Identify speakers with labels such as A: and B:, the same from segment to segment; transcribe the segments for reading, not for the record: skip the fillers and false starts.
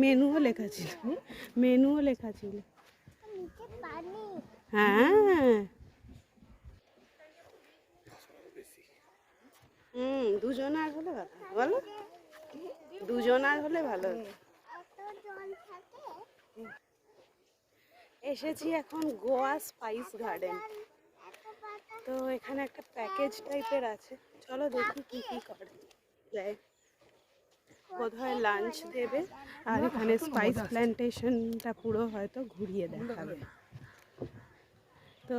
A: মেনুও লেখা ছিল, মেনুও লেখা ছিল। হ্যাঁ দুজন আর হলে ভালো বলো, দুজন আর হলে ভালো। এসেছি এখন গোয়া স্পাইস গার্ডেন। তো এখানে একটা প্যাকেজ টাইপের আছে, চলো দেখি কি কি করে দেয়। বোধহয় লাঞ্চ দেবে আর এখানে স্পাইস প্ল্যান্টেশনটা পুরো হয়তো ঘুরিয়ে দেখাবে। তো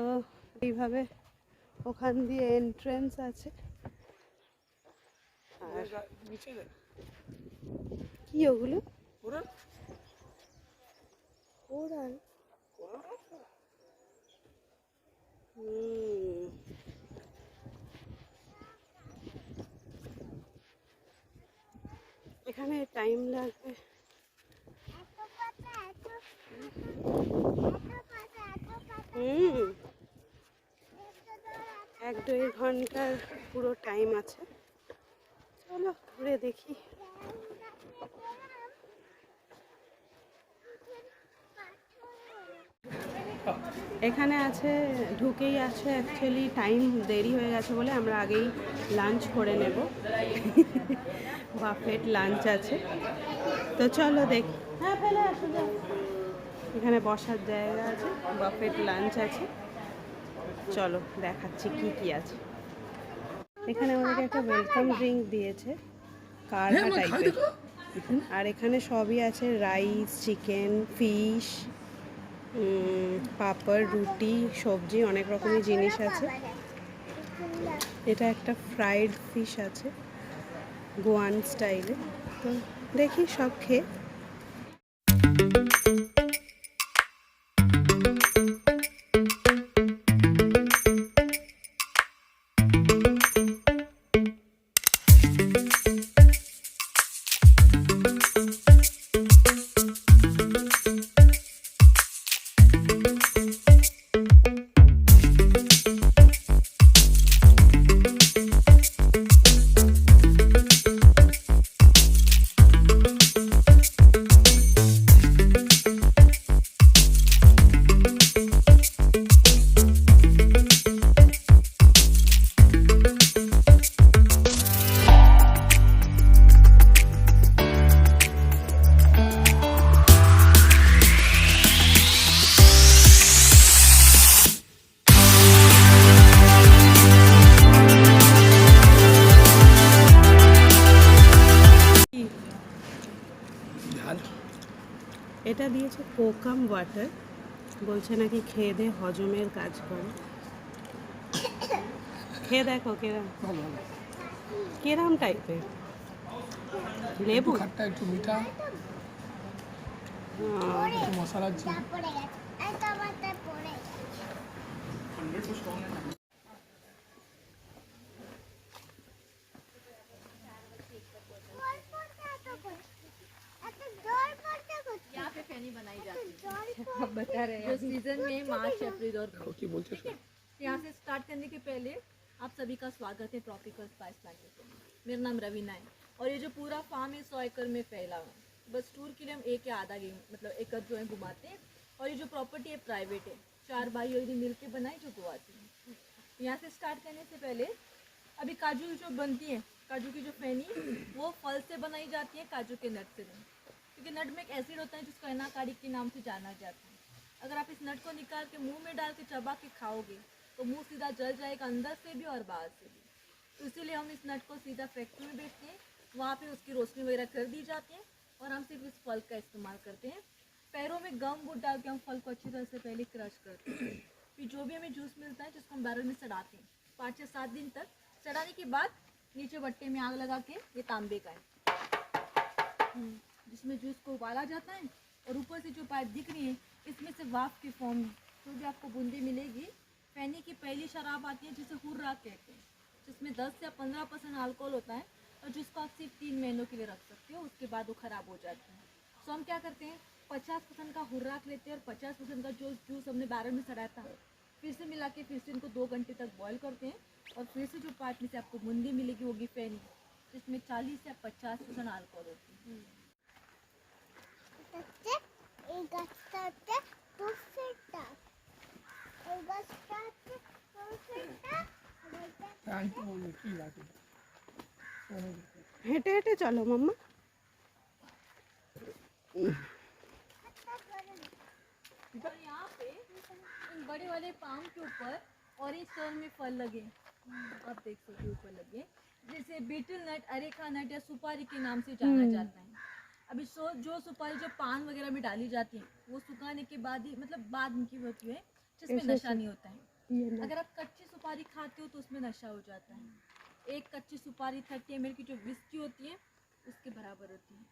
A: এইভাবে ওখান দিয়ে এন্ট্রেন্স আছে। আর কি ওগুলো ওরাল? এখানে টাইম লাগবে। এক দুই ঘন্টার পুরো টাইম আছে, চলো ঘুরে দেখি। এখানে আছে, ঢুকেই আছে। অ্যাকচুয়ালি টাইম দেরি হয়ে গেছে বলে আমরা আগেই লাঞ্চ করে নেব। বাফেট লাঞ্চ আছে, তো চলো দেখি। হ্যাঁ ফেলে আসো যাও। এখানে বসার জায়গা আছে, বাফেট লাঞ্চ আছে, চলো দেখাচ্ছি কি কি আছে। এখানে আমাদেরকে একটা ওয়েলকাম ড্রিঙ্ক দিয়েছে, কাঢ়া টাইপের। আর এখানে সবই আছে, রাইস, চিকেন, ফিশ, পাপড়, রুটি, সবজি, অনেক রকমের জিনিস আছে। এটা একটা ফ্রাইড ফিশ আছে গোয়ান স্টাইলে, তো দেখি সব খেয়ে। এটা দিয়েছে কোকাম ওয়াটার, বলছে নাকি খেয়ে দে হজমের কাজ করে। খেয়ে দেখো কেরাম, কেরাম টাইপের, লেবু
B: খাট্টা একটু মিঠা মশলা আছে।
C: बनाई जाती है, बता रहे हैं सीजन में मार्च अप्रैल और यहाँ से स्टार्ट करने के पहले आप सभी का स्वागत है ट्रॉपिकल स्पाइस प्लांटेशन में। मेरा नाम रवीना है और ये जो पूरा फार्म है 100 एकड़ में फैला हुआ है। बस टूर के लिए हम 1 या आधा मतलब एकड़ जो है घुमाते हैं। और ये जो प्रॉपर्टी है प्राइवेट है, 4 भाई और मिल के बनाई जो गोवाती है। यहाँ से स्टार्ट करने से पहले अभी काजू जो बनती है, काजू की जो फैनी वो फल से बनाई जाती है, काजू के नट से नहीं, क्योंकि नट में एक एसिड होता है जिसको एनाकारी के नाम से जाना जाता है। अगर आप इस नट को निकाल के मुंह में डाल के चबा के खाओगे तो मुंह सीधा जल जाएगा, अंदर से भी और बाहर से भी। तो इसीलिए हम इस नट को सीधा फैक्ट्री में बेचते हैं, वहाँ पे उसकी रोशनी वगैरह कर दी जाती है और हम सिर्फ इस फल का इस्तेमाल करते हैं। पैरों में गम वुड डाल के हम फल को अच्छी तरह से पहले क्रश करते हैं। फिर जो भी हमें जूस मिलता है जिसको हम बैरल में सड़ाते हैं 5 से 7 दिन तक। सड़ाने के बाद नीचे भट्टे में आग लगा के, ये तांबे का है जिसमें जूस को उबाला जाता है। और ऊपर से जो पाइप दिख रही है इसमें से वाफ की फॉर्म में जो भी आपको बूंदी मिलेगी, फैनी की पहली शराब आती है जिसे हुर्रा कहते हैं, जिसमें 10 या 15% अल्कोहल होता है और जिसको आप सिर्फ 3 महीनों के लिए रख सकते हो, उसके बाद वो ख़राब हो जाती है। तो हम क्या करते हैं 50% का हुर्राक लेते हैं और 50% का जो जूस हमने बैरल में सड़ाया था फिर से मिला के फिर से इनको 2 घंटे तक बॉयल करते हैं। और फिर से जो पाइप में से आपको बूंदी मिलेगी होगी फैनी, जिसमें 40 या 50% अल्कोहल होती है।
B: আন্টি বলবে কি লাগে
A: হেঁটে হেঁটে চলো মাম্মা।
C: और यहाँ पे इन बड़े वाले पाम के ऊपर ऑरेंज कलर में फल लगे, आप देख सकते हो ऊपर लगे, जैसे बीटल नट, अरेका नट या सुपारी के नाम से जाना जाता है। अभी जो सुपारी जो पान वगैरह में डाली जाती है वो सुखाने के बाद ही, मतलब बाद की होती है, जिसमें
A: ऐसे
C: नशा
A: ऐसे।
C: नहीं होता है।
A: ये ना
C: अगर आप कच्ची सुपारी खाते हो तो उसमें नशा हो जाता है। एक कच्ची सुपारी 30 ml की जो विस्की होती है उसके बराबर होती है।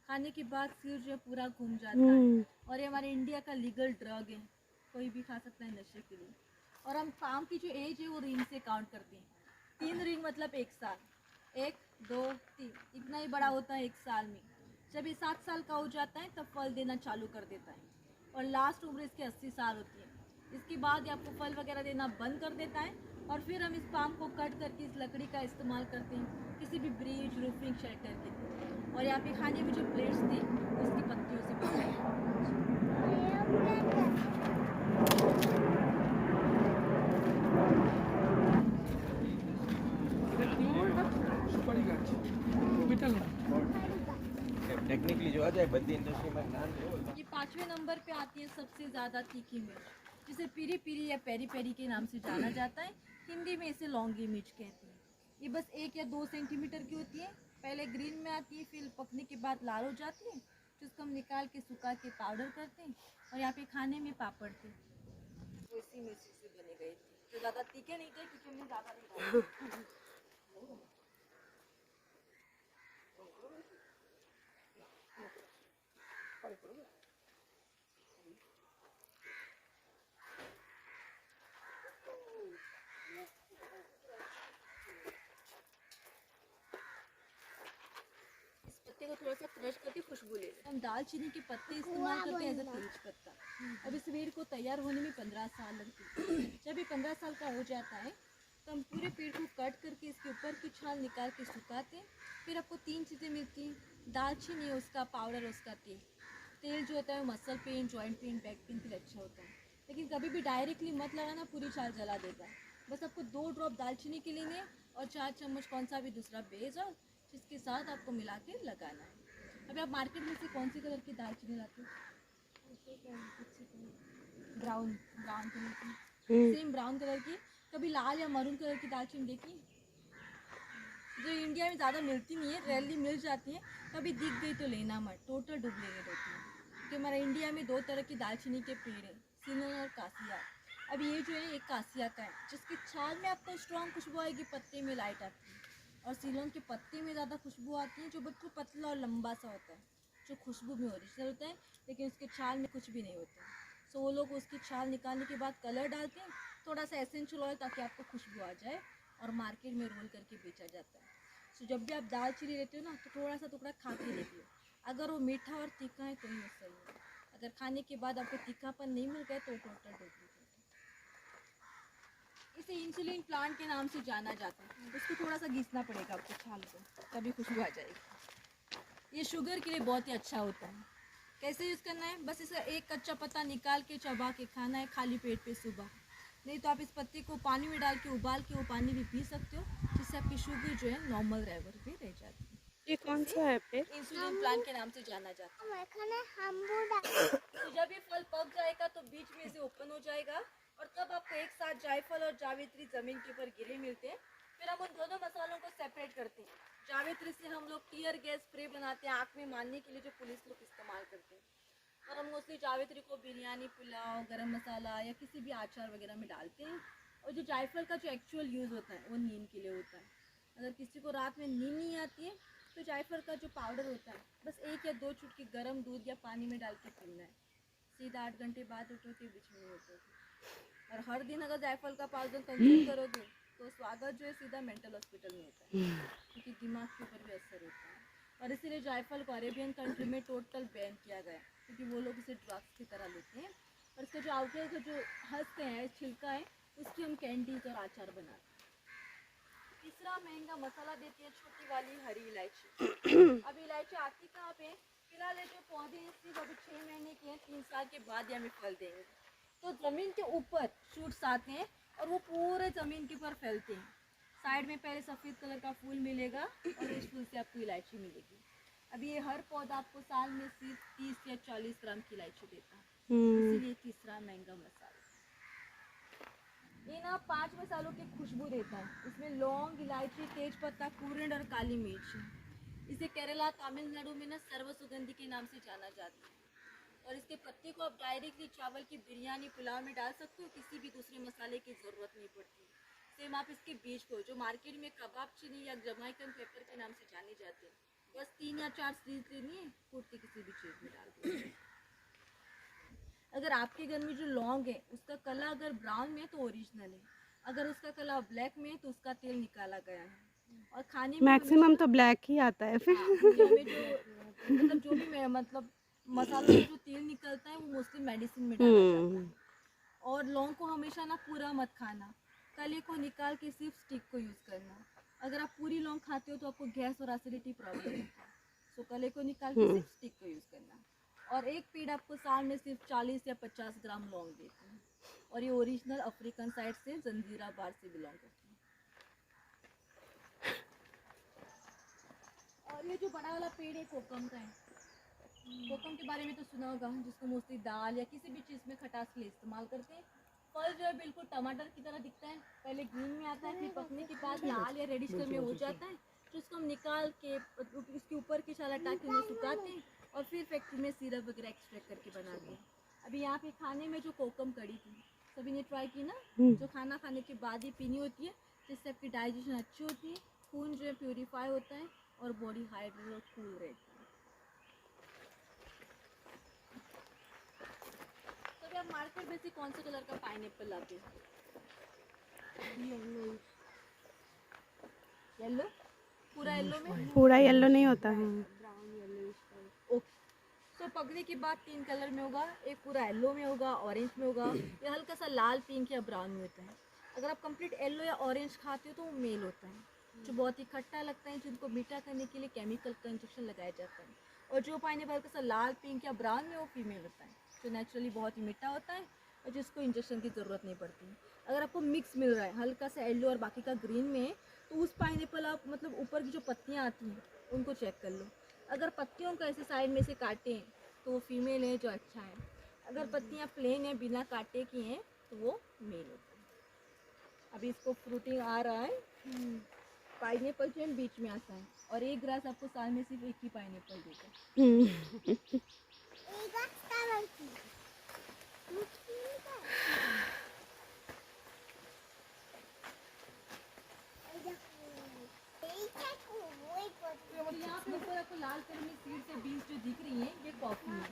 C: खाने के बाद सिर जो है पूरा घूम जाता है। और ये हमारे इंडिया का लीगल ड्रग है, कोई भी खा सकता है नशे के लिए। और हम पाम की जो एज है वो रिंग से काउंट करते हैं। 3 रिंग मतलब 1 साल, 1 2 3, इतना ही बड़ा होता है 1 साल में। जब ये 7 साल का हो जाता है तब फल देना चालू कर देता है और लास्ट उम्र इसकी 80 साल होती है। इसके बाद ये आपको फल वगैरह देना बंद कर देता है और फिर हम इस पाम को कट करके इस लकड़ी का इस्तेमाल करते हैं किसी भी ब्रिज, रूफिंग, शेल्टर के लिए। और यहाँ पे खाने में जो प्लेट्स थे उसकी पत्तियों से बनाए हैं।
B: સુપારી ગાছ બીટલ ના
D: टेक्निकली जो आ जाए बद्दी इंडस्ट्री में नाम
C: ये 5वें नंबर पे आती है सबसे ज़्यादा तीखी मिर्च, जिसे पीरी पीरी या पेरी पेरी के नाम से जाना जाता है। हिंदी में इसे लौंगी मिर्च कहते हैं। ये बस 1 या 2 सेंटीमीटर की होती है। पहले ग्रीन में आती है, फिर पकने के बाद लाल हो जाती है, जिसको हम निकाल के सुखा के पाउडर करते हैं और यहाँ पे खाने में पापड़ थे वो इसी मिर्ची से बनी गई थी। तो ज़्यादा तीखे नहीं थे क्योंकि हमने ज़्यादा नहीं डाला। इस पत्ते को थोड़ा सा क्रश करके खुशबू ले लें। हम दालचीनी के पत्ते इस्तेमाल करते हैं एज अ तेज पत्ता। अब इस पेड़ को तैयार होने में 15 साल लगती है। जब ये 15 साल का हो जाता है तो हम पूरे पेड़ को कट करके इसके ऊपर की छाल निकाल के सुखाते हैं। फिर आपको 3 चीज़ें मिलती हैं, दालचीनी, उसका पाउडर, उसका तेल। तेल जो होता है muscle pain, joint pain, back pain के लिए अच्छा होता है, लेकिन कभी भी डायरेक्टली मत लगाना, पूरी छाल जला देता है। बस आपको 2 ड्रॉप दालचीनी के लेंगे और 4 चम्मच कौन सा भी दूसरा बेज और जिसके साथ आपको मिला के लगाना है। अभी आप मार्केट में से कौन सी कलर की दालचीनी लाते हो? ब्राउन कलर की, सेम ब्राउन कलर की। कभी लाल या मरून कलर की दालचीनी देखी? जो इंडिया में ज़्यादा मिलती नहीं है, रेयरली मिल जाती है। कभी दिख गई तो लेना मत, टोटल डुप्लीकेट होती है। क्योंकि हमारे इंडिया में 2 तरह की दालचीनी के पेड़ हैं, सिलोन और कासिया। अब ये जो है एक कासिया का है, जिसकी छाल में आपको स्ट्रॉन्ग खुशबू आएगी, पत्ते में लाइट आती है। और सिलोन के पत्ते में ज़्यादा खुशबू आती है, जो बिल्कुल पतला और लंबा सा होता है, जो खुशबू में ओरिजिनल होता है, लेकिन उसके छाल में कुछ भी नहीं होता है। सो वो लोग उसकी छाल निकालने के बाद कलर डालते हैं, थोड़ा सा एसेंशियल ऑयल, ताकि आपको खुशबू आ जाए, और मार्केट में रोल करके बेचा जाता है। सो जब भी आप दालचीनी लेते हो ना तो थोड़ा सा टुकड़ा खा के देखिए, अगर वो मीठा और तीखा है तो ही वो सही है। अगर खाने के बाद आपको तीखापन नहीं मिल गया तो टोटल डुप्लीकेट है। इसे इंसुलिन प्लांट के नाम से जाना जाता है। उसको थोड़ा सा घिसना पड़ेगा आपको छाल को, तभी खुशबू आ जाएगी। ये शुगर के लिए बहुत ही अच्छा होता है। कैसे यूज़ करना है? बस इसे एक कच्चा पत्ता निकाल के चबा के खाना है खाली पेट पे सुबह। नहीं तो आप इस पत्ते को पानी में डाल के उबाल के वो पानी भी पी सकते हो, जिससे आपकी शुगर जो है नॉर्मल लेवल पे रह जाती है।
A: ये कौन सा है पेड़?
C: इंसुलिन प्लांट के नाम से जाना जाता है। तो जब ये फल पक जाएगा तो बीच में से ओपन हो जाएगा और तब आपको एक साथ जायफल और जावित्री जमीन के ऊपर गिरे मिलते हैं। फिर हम उन दोनों मसालों को सेपरेट करते हैं। जावित्री से हम लोग टीयर गैस स्प्रे बनाते हैं आँख में मारने के लिए, जो पुलिस लोग इस्तेमाल करते हैं। और हम मोस्टली जावित्री को बिरयानी, पुलाव, गरम मसाला या किसी भी अचार वगैरह में डालते हैं। और जो जायफल का जो एक्चुअल यूज़ होता है वो नींद के लिए होता है। अगर किसी को रात में नींद नहीं आती है तो जायफल का जो पाउडर होता है बस 1 या 2 चुटकी गर्म दूध या पानी में डाल के पीना है। सीधा 8 घंटे बाद उठो के बीच में नहीं उठोगे। और हर दिन अगर जायफल का पाउडर कंज्यूम करोगे तो स्वागत जो है सीधा मेंटल हॉस्पिटल में होता है, क्योंकि दिमाग के ऊपर भी असर होता है। और इसीलिए जायफल को अरेबियन कंट्री में टोटल बैन किया गया है, क्योंकि वो लोग इसे ड्रग्स की तरह लेते हैं। और इसका जो आउटर का जो हस्क है, छिलका है, उसकी हम कैंडीज और अचार बनाते हैं। तीसरा महंगा मसाला देते हैं छोटी वाली हरी इलायची। अब इलायची आती कहाँ पे? फिलहाल ये जो पौधे हैं सिर्फ अभी 6 महीने के हैं, 3 साल के बाद ये हमें फल देंगे। तो ज़मीन के ऊपर शूट्स आते हैं और वो पूरे ज़मीन के ऊपर फैलते हैं। साइड में पहले सफ़ेद कलर का फूल मिलेगा और इस फूल से आपको इलायची मिलेगी। अभी ये हर पौधा आपको साल में सिर्फ 30 या 40 ग्राम की इलायची देता है, इसीलिए तीसरा महंगा मसाला। ये ना 5 मसालों की खुशबू देता है। इसमें लौंग, इलायची, तेज पत्ता, कुरिंड और काली मिर्च है। इसे केरला, तमिलनाडु में ना सर्व सुगंधी के नाम से जाना जाता है। और इसके पत्ते को आप डायरेक्टली चावल की बिरयानी, पुलाव में डाल सकते हो, किसी भी दूसरे मसाले की ज़रूरत नहीं पड़ती। सेम आप इसके बीज को, जो मार्केट में कबाब चीनी या जमाइकन पेपर के नाम से जाने जाते हैं, बस 3 या 4 सीज लेनी है, कूट के किसी भी चीज़ में डाल दो। अगर आपके घर में जो लौंग है उसका कलर अगर ब्राउन में है तो ओरिजिनल है, अगर उसका कलर ब्लैक में है तो उसका तेल निकाला गया है। और खाने में
A: मैक्सिमम तो ब्लैक ही आता है फिर।
C: हमें जो मतलब जो भी मतलब मसालों में जो तेल निकलता है वो मोस्टली मेडिसिन में डाला जाता है। और लौंग को हमेशा ना पूरा मत खाना, कली को निकाल के सिर्फ स्टिक को यूज़ करना। अगर आप पूरी लौंग खाते हो तो आपको गैस और एसिडिटी प्रॉब्लम है, सो कली को निकाल के सिर्फ स्टिक को यूज़ करना। और एक पेड़ आपको साल में सिर्फ 40 या 50 ग्राम लौंग देते हैं। और ये ओरिजिनल अफ्रीकन साइड से जंजीरा बार से बिलोंग करते हैं। और ये जो बड़ा वाला पेड़ है कोकम का है। कोकम के बारे में तो सुना होगा, जिसको मोस्टली दाल या किसी भी चीज़ में खटास के लिए इस्तेमाल करते हैं। फल जो है बिल्कुल टमाटर की तरह दिखता है, पहले ग्रीन में आता है, फिर पकने के बाद लाल या रेडिश कलर में हो जाता है। तो इसको हम निकाल के इसके ऊपर की छाल हटा के उन्हें सुखाते हैं और फिर फैक्ट्री में सिरप वगैरह एक्सट्रैक्ट करके बनाते हैं। अभी यहाँ पे खाने में जो कोकम कड़ी थी, सभी ने ट्राई की ना, जो खाना खाने के बाद ही पीनी होती है, जिससे आपकी डाइजेशन अच्छी होती है, खून जो है प्योरीफाई होता है और बॉडी हाइड्रेटेड और कूल रहती है। तो अभी आप मार्केट में से कौन से कलर का पाइनएप्पल लाते हैं? येलो, पूरा येलो में?
A: पूरा येलो नहीं होता है।
C: ओके, तो पकने के बाद 3 कलर में होगा, एक पूरा येलो में होगा, ऑरेंज में होगा, या हल्का सा लाल, पिंक या ब्राउन में होता है। अगर आप कंप्लीट येलो या ऑरेंज खाते हो तो वो मेल होता है, जो बहुत ही खट्टा लगता है, जिनको मीठा करने के लिए केमिकल का इंजेक्शन लगाया जाता है। और जो पाइनएप्पल हल्का सा लाल, पिंक या ब्राउन में, वो फीमेल होता है, जो नेचुरली बहुत ही मीठा होता है और जिसको इंजेक्शन की ज़रूरत नहीं पड़ती। अगर आपको मिक्स मिल रहा है, हल्का सा येलो और बाकी का ग्रीन में, तो उस पाइनएप्पल आप मतलब ऊपर की जो पत्तियाँ आती हैं उनको चेक कर लो। अगर पत्तियों को ऐसे साइड में से काटें तो वो फीमेल है, जो अच्छा है। अगर पत्तियाँ प्लेन है, बिना काटे की हैं, तो वो मेल होता है। अभी इसको फ्रूटिंग आ रहा है, पाइनएप्पल जो है बीच में आता है, और एक ग्रास आपको साल में सिर्फ एक ही पाइनएप्पल देता है। यहाँ पे ऊपर आपको लाल कलर में सीड्स और बीज जो दिख रही हैं, ये कॉफी है।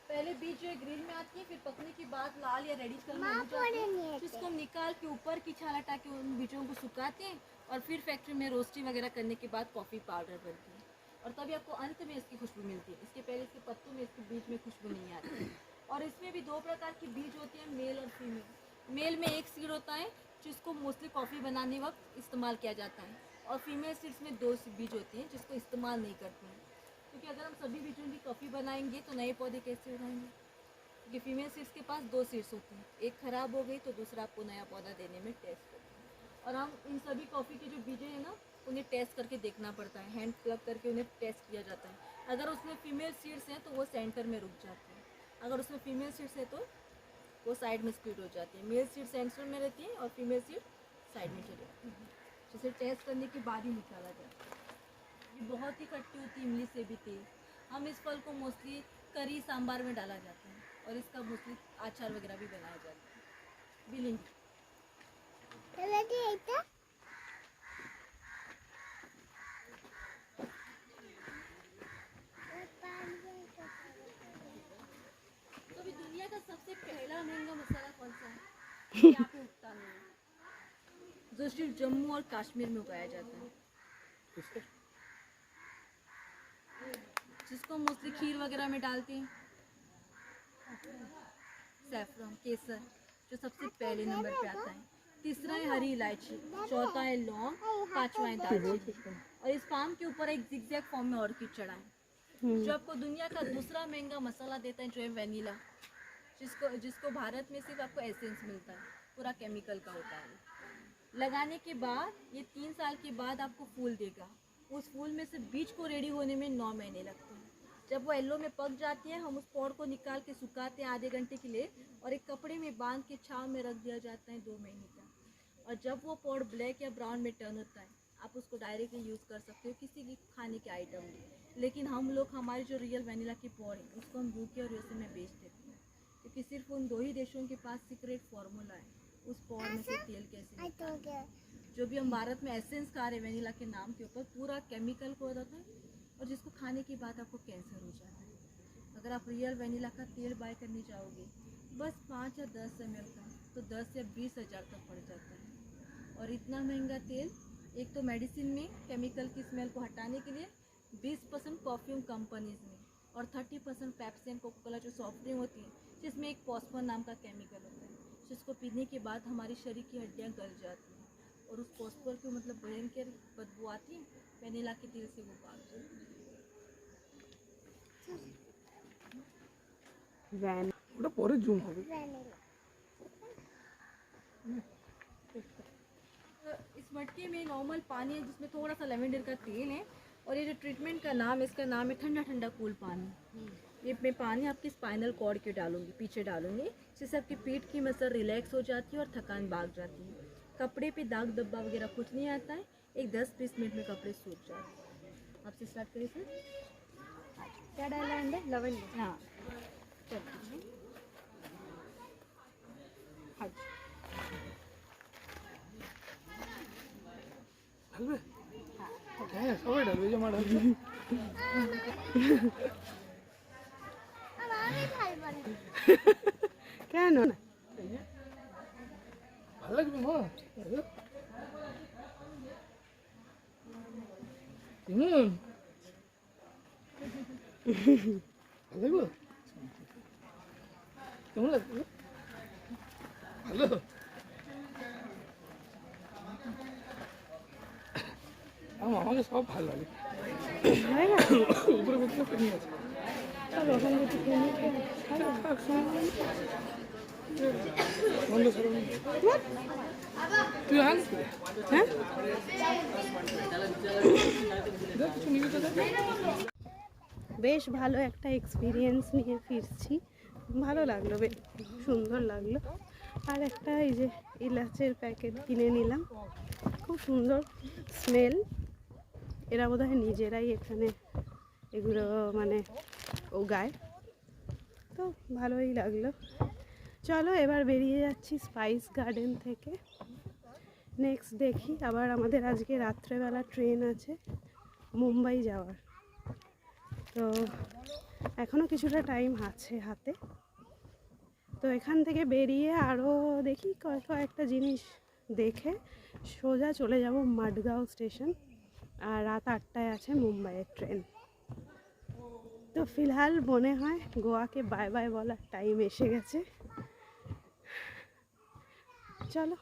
C: पहले बीज जो है ग्रीन में आती है, फिर पकने के बाद लाल या रेडिश कलर में हो जाती है, जिसको हम निकाल के ऊपर की छाल हटा के उन बीजों को सुखाते हैं और फिर फैक्ट्री में रोस्टिंग वगैरह करने के बाद कॉफ़ी पाउडर बनती है। और तभी आपको अंत में इसकी खुशबू मिलती है, इसके पहले इसके पत्तों में, इसके बीज में खुशबू नहीं आती। और इसमें भी 2 प्रकार की बीज होती हैं, मेल और फीमेल। मेल में एक सीड होता है जिसको मोस्टली कॉफ़ी बनाने वक्त इस्तेमाल किया जाता है, और फीमेल सीड्स में 2 बीज होते हैं जिसको इस्तेमाल नहीं करते हैं, क्योंकि अगर हम सभी बीजों की कॉफ़ी बनाएंगे तो नए पौधे कैसे उगाएंगे? क्योंकि फीमेल सीड्स के पास 2 सीड्स होती हैं, एक ख़राब हो गई तो दूसरा आपको नया पौधा देने में टेस्ट करता है। और हम इन सभी कॉफ़ी के जो बीजें हैं ना, उन्हें टेस्ट करके देखना पड़ता है, हैंड प्लग करके उन्हें टेस्ट किया जाता है। अगर उसमें फीमेल सीड्स हैं तो वो सेंटर में रुक जाते हैं, अगर उसमें फीमेल सीड्स है तो वो साइड में स्प्लिट हो जाती है। मेल सीड सेंटर में रहती है और फीमेल सीड साइड में चली जाती है, जिसे टेस्ट करने के बाद ही निकाला जाता है। ये बहुत ही खट्टी होती है, इमली से भी तेज। हम इस फल को मोस्टली करी सांबार में डाला जाता है और इसका मोस्टली अचार वगैरह भी बनाया जाता है। बिलिंग तो अभी दुनिया का सबसे पहला महंगा मसाला कौन सा है? यहाँ पे उगता नहीं है, जो सिर्फ जम्मू और कश्मीर में उगाया जाता है, जिसको मोस्टली खीर वगैरह में डालते हैं। सैफरन, केसर जो सबसे पहले नंबर पे आता है, तीसरा है हरी इलायची, चौथा है लौंग, पांचवा है दालचीनी। और इस पाम के ऊपर एक जिगजैग फॉर्म में ऑर्किड चढ़ा है। जो आपको दुनिया का दूसरा महंगा मसाला देता है जो है वेनिला, जिसको भारत में सिर्फ आपको एसेंस मिलता है, पूरा केमिकल का होता है। लगाने के बाद ये 3 साल के बाद आपको फूल देगा। उस फूल में से बीज को रेडी होने में 9 महीने लगते हैं। जब वो येलो में पक जाती है, हम उस पौड़ को निकाल के सुखाते हैं आधे घंटे के लिए, और एक कपड़े में बांध के छांव में रख दिया जाता है 2 महीने तक। और जब वो पौड़ ब्लैक या ब्राउन में टर्न होता है, आप उसको डायरेक्टली यूज़ कर सकते हो किसी की खाने के आइटम में। लेकिन हम लोग हमारी जो रियल वेनिला की पौड़ है उसको हम यूके और यूएसए में बेच देते हैं, क्योंकि सिर्फ उन 2 ही देशों के पास सीक्रेट फार्मूला है उस पौड़ में से तेल कैसे निकालना है। जो भी हम भारत में एसेंस खा रहे वेनिला के नाम के ऊपर, पूरा केमिकल को रहता है, और जिसको खाने के बाद आपको कैंसर हो जाता है। अगर आप रियल वेनिला का तेल बाय करने जाओगे बस 5 या 10 ml का, तो 10 या 20 हज़ार तक पड़ जाता है। और इतना महंगा तेल, एक तो मेडिसिन में केमिकल की स्मेल को हटाने के लिए 20% परफ्यूम कंपनीज में, और 30% पेप्सी एंड कोका कोला जो सॉफ्ट ड्रिंक होती है, जिसमें एक पॉस्पर नाम का केमिकल होता है, जिसको पीने के बाद हमारी शरीर की हड्डियाँ गल जाती हैं, और उस पॉस्पर की मतलब भयंकर बदबू आती है। वेनिला के तेल से वो भाग जाती है।
A: वैन
B: ওটা পরে জুম হবে।
C: इस मटके में नॉर्मल पानी है जिसमें थोड़ा सा लेवेंडर का तेल है, और ये जो ट्रीटमेंट का नाम है, इसका नाम है ठंडा ठंडा कूल पानी। ये मैं पानी आपके स्पाइनल कॉर्ड के डालूंगी, पीछे डालूंगी, जिससे आपकी पीठ की मसल रिलैक्स हो जाती है और थकान भाग जाती है। कपड़े पे दाग धब्बा वगैरह कुछ नहीं आता है, एक 10-20 मिनट में कपड़े सूख जाते हैं। आपसे स्टार्ट करिए सर।
A: क्या डाला अंदर? लवंडा।
C: हाँ चलिए। हाँ जी।
B: ঢালবে? হ্যাঁ সবাই ঢালবে, যে মা ঢালবে।
A: কেন না?
B: ভালো লাগবে মা? ইমন ভালো লাগবে? কেমন লাগবে? ভালো? আমাকে সব ভালো লাগে।
A: হয়ে গেছে?
B: উপরে কোথাও পেনি আছে।
A: চলো ওখান থেকে খেয়ে নিই।
B: বন্ধ করো। তুই আন।
A: হ্যাঁ
B: দেখ কিছু নিবি তো দেখ।
A: বেশ ভালো একটা এক্সপিরিয়েন্স নিয়ে ফিরছি, ভালো লাগলো, বেশ সুন্দর লাগলো। আর একটা এই যে ইলাচের প্যাকেট কিনে নিলাম, খুব সুন্দর স্মেল। এরা বোধহয় নিজেরাই এখানে এগুলো মানে উগায়, তো ভালোই লাগলো। চলো এবার বেরিয়ে যাচ্ছি স্পাইস গার্ডেন থেকে। নেক্সট দেখি আবার আমাদের আজকে রাত্রেবেলা ট্রেন আছে মুম্বাই যাওয়ার, তো এখনও কিছুটা টাইম আছে হাতে। তো এখান থেকে বেরিয়ে আরও দেখি কয়েকটা জিনিস দেখে সোজা চলে যাব মাডগাঁও স্টেশন, আর রাত 8টায় আছে মুম্বাইয়ের ট্রেন। তো ফিলহাল মনে হয় গোয়াকে বাই বাই বলার টাইম এসে গেছে। চলো।